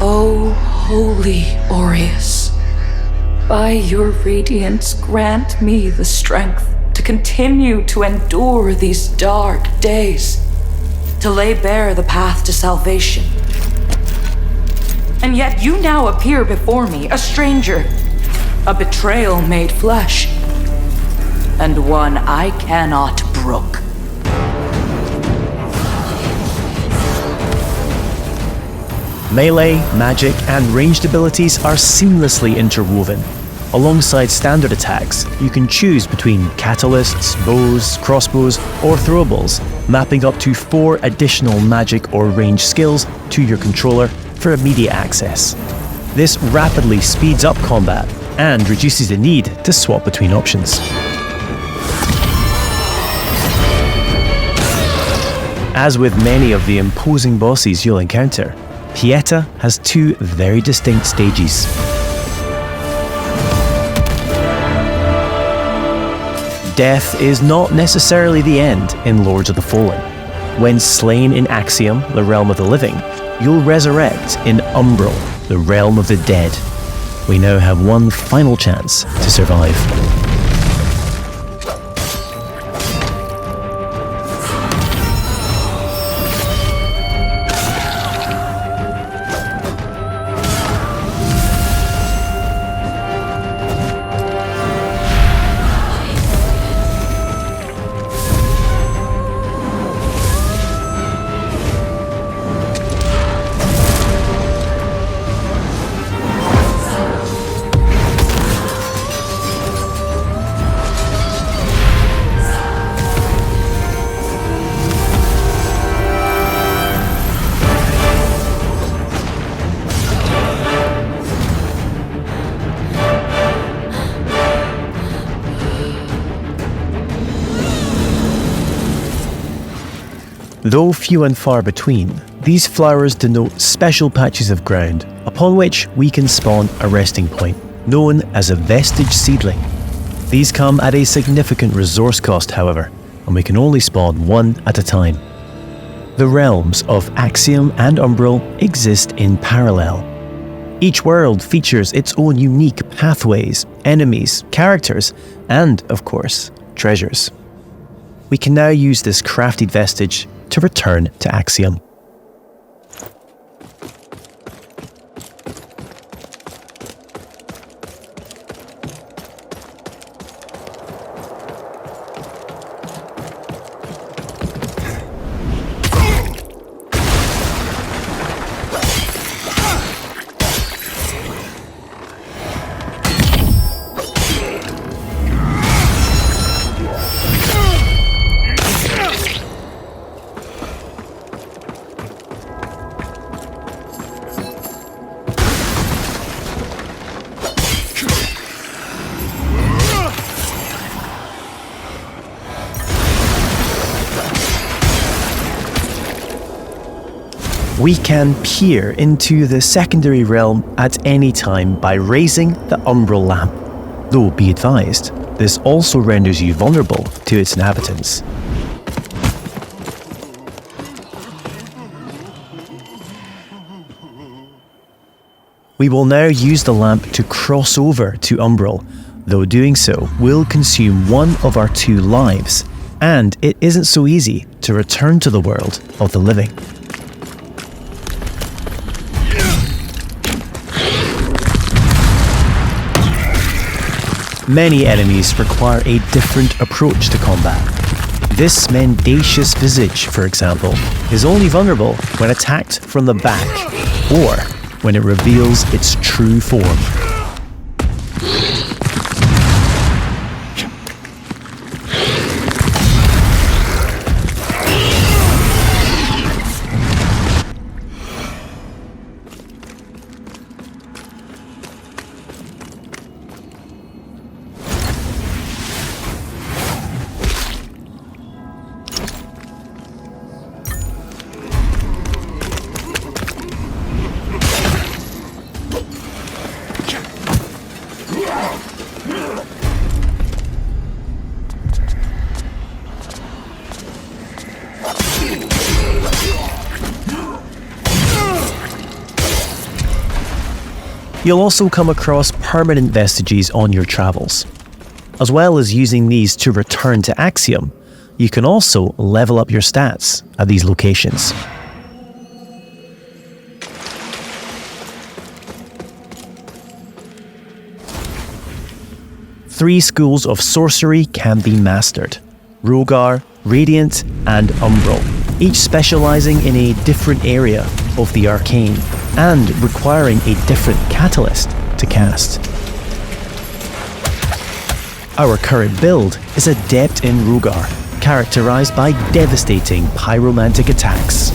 O holy Aureus, by your radiance grant me the strength to continue to endure these dark days, to lay bare the path to salvation. And yet you now appear before me, a stranger, a betrayal made flesh, and one I cannot brook. Melee, magic, and ranged abilities are seamlessly interwoven. Alongside standard attacks, you can choose between catalysts, bows, crossbows, or throwables, mapping up to 4 additional magic or range skills to your controller for immediate access. This rapidly speeds up combat and reduces the need to swap between options. As with many of the imposing bosses you'll encounter, Pieta has 2 very distinct stages. Death is not necessarily the end in Lords of the Fallen. When slain in Axiom, the realm of the living, you'll resurrect in Umbral, the realm of the dead. We now have one final chance to survive. Though few and far between, these flowers denote special patches of ground upon which we can spawn a resting point, known as a vestige seedling. These come at a significant resource cost, however, and we can only spawn one at a time. The realms of Axiom and Umbral exist in parallel. Each world features its own unique pathways, enemies, characters, and, of course, treasures. We can now use this crafted vestige to return to Axiom. We can peer into the secondary realm at any time by raising the Umbral lamp. Though be advised, this also renders you vulnerable to its inhabitants. We will now use the lamp to cross over to Umbral, though doing so will consume one of our 2 lives, and it isn't so easy to return to the world of the living. Many enemies require a different approach to combat. This mendacious visage, for example, is only vulnerable when attacked from the back, or when it reveals its true form. You'll also come across permanent vestiges on your travels. As well as using these to return to Axiom, you can also level up your stats at these locations. Three schools of sorcery can be mastered: Rogar, Radiant, and Umbral, each specializing in a different area of the arcane and requiring a different catalyst to cast. Our current build is adept in Rogar, characterized by devastating pyromantic attacks.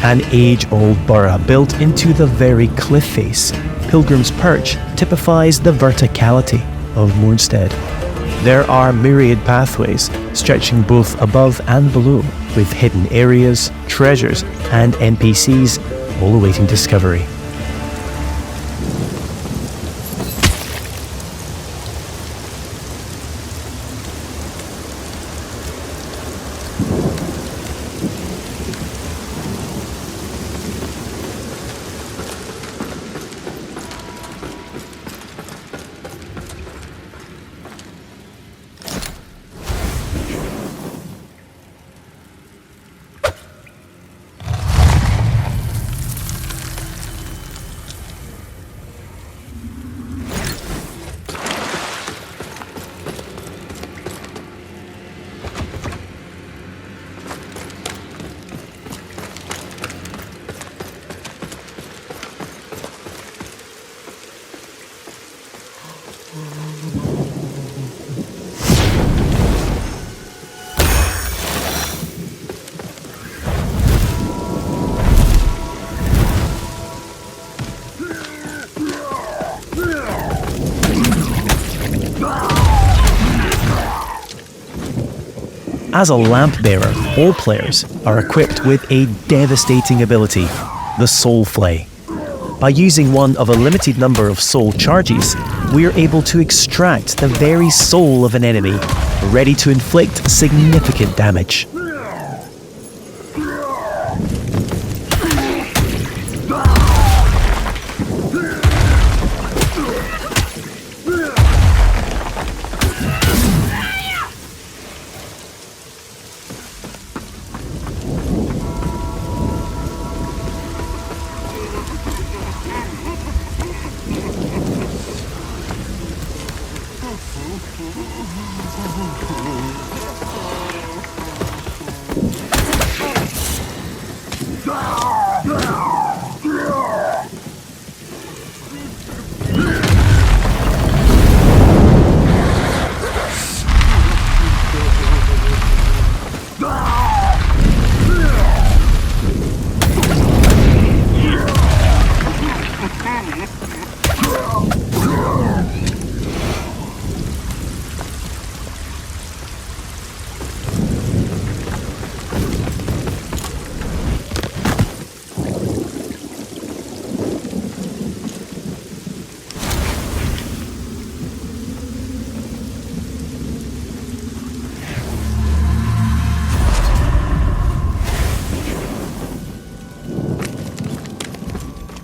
An age-old borough built into the very cliff face, Pilgrim's Perch typifies the verticality of Mournstead. There are myriad pathways stretching both above and below, with hidden areas, treasures, and NPCs all awaiting discovery. As a lamp bearer, all players are equipped with a devastating ability, the Soul Flay. By using one of a limited number of soul charges, we are able to extract the very soul of an enemy, ready to inflict significant damage.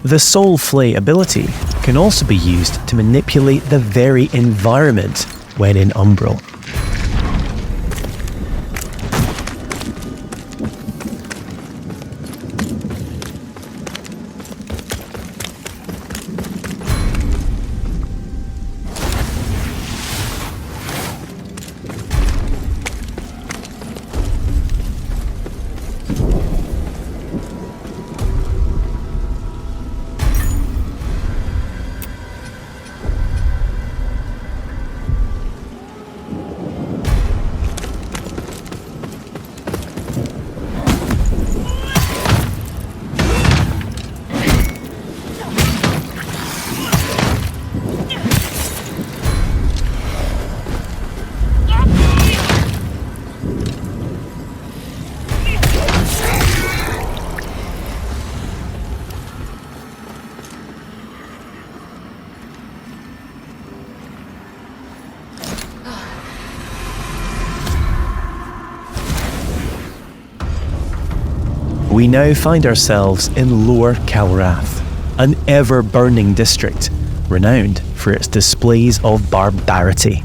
The Soul Flay ability can also be used to manipulate the very environment when in Umbral. We now find ourselves in Lower Calrath, an ever-burning district renowned for its displays of barbarity.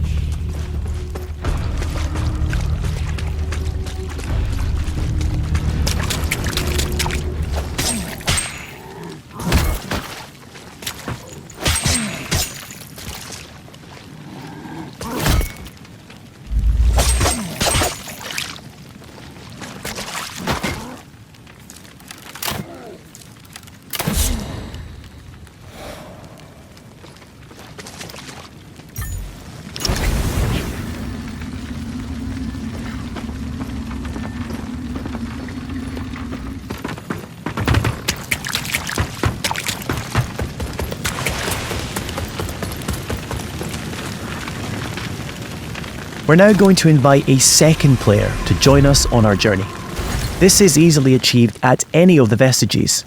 We're now going to invite a second player to join us on our journey. This is easily achieved at any of the vestiges.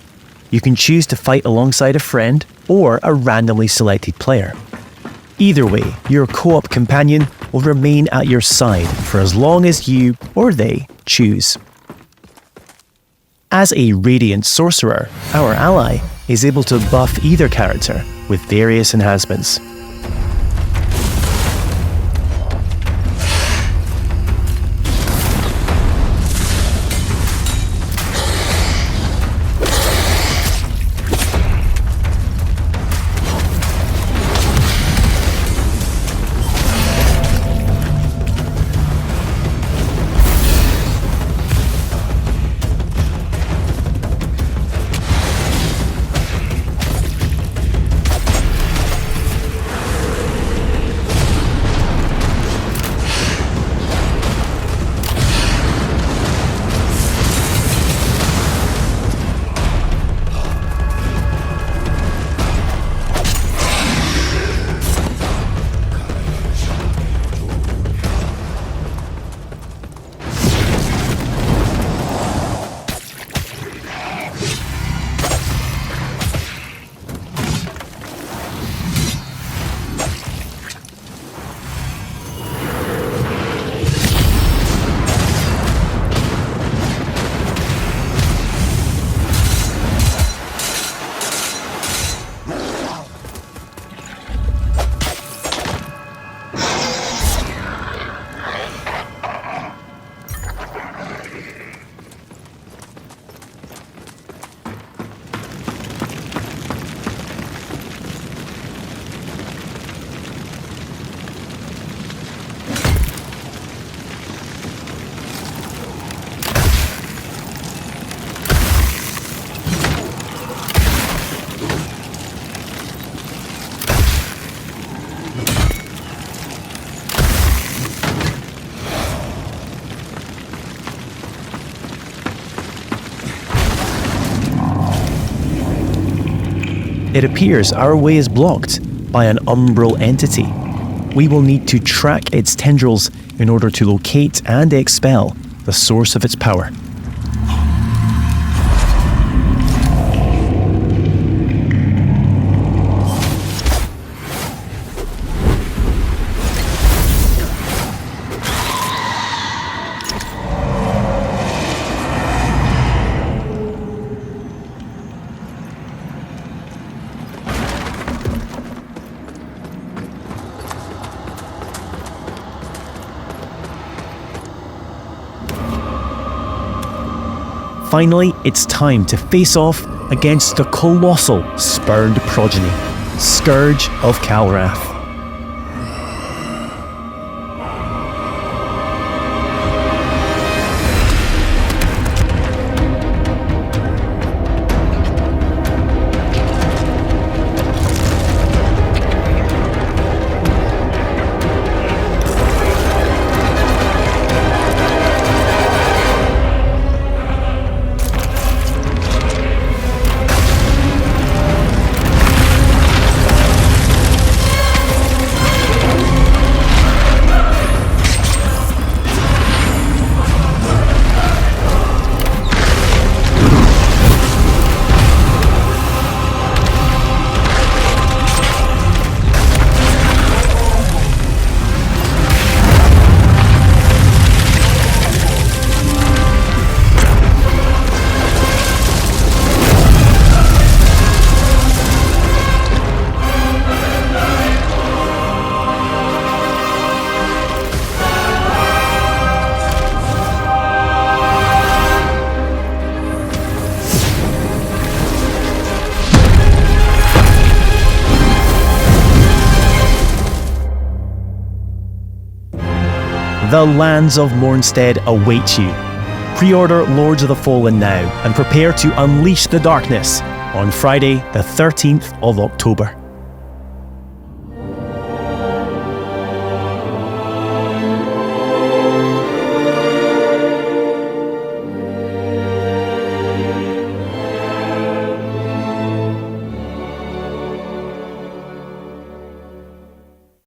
You can choose to fight alongside a friend or a randomly selected player. Either way, your co-op companion will remain at your side for as long as you or they choose. As a Radiant Sorcerer, our ally is able to buff either character with various enhancements. It appears our way is blocked by an Umbral entity. We will need to track its tendrils in order to locate and expel the source of its power. Finally, it's time to face off against the colossal spurned progeny, Scourge of Calrath. The lands of Mornstead await you. Pre-order Lords of the Fallen now and prepare to unleash the darkness on Friday the 13th of October.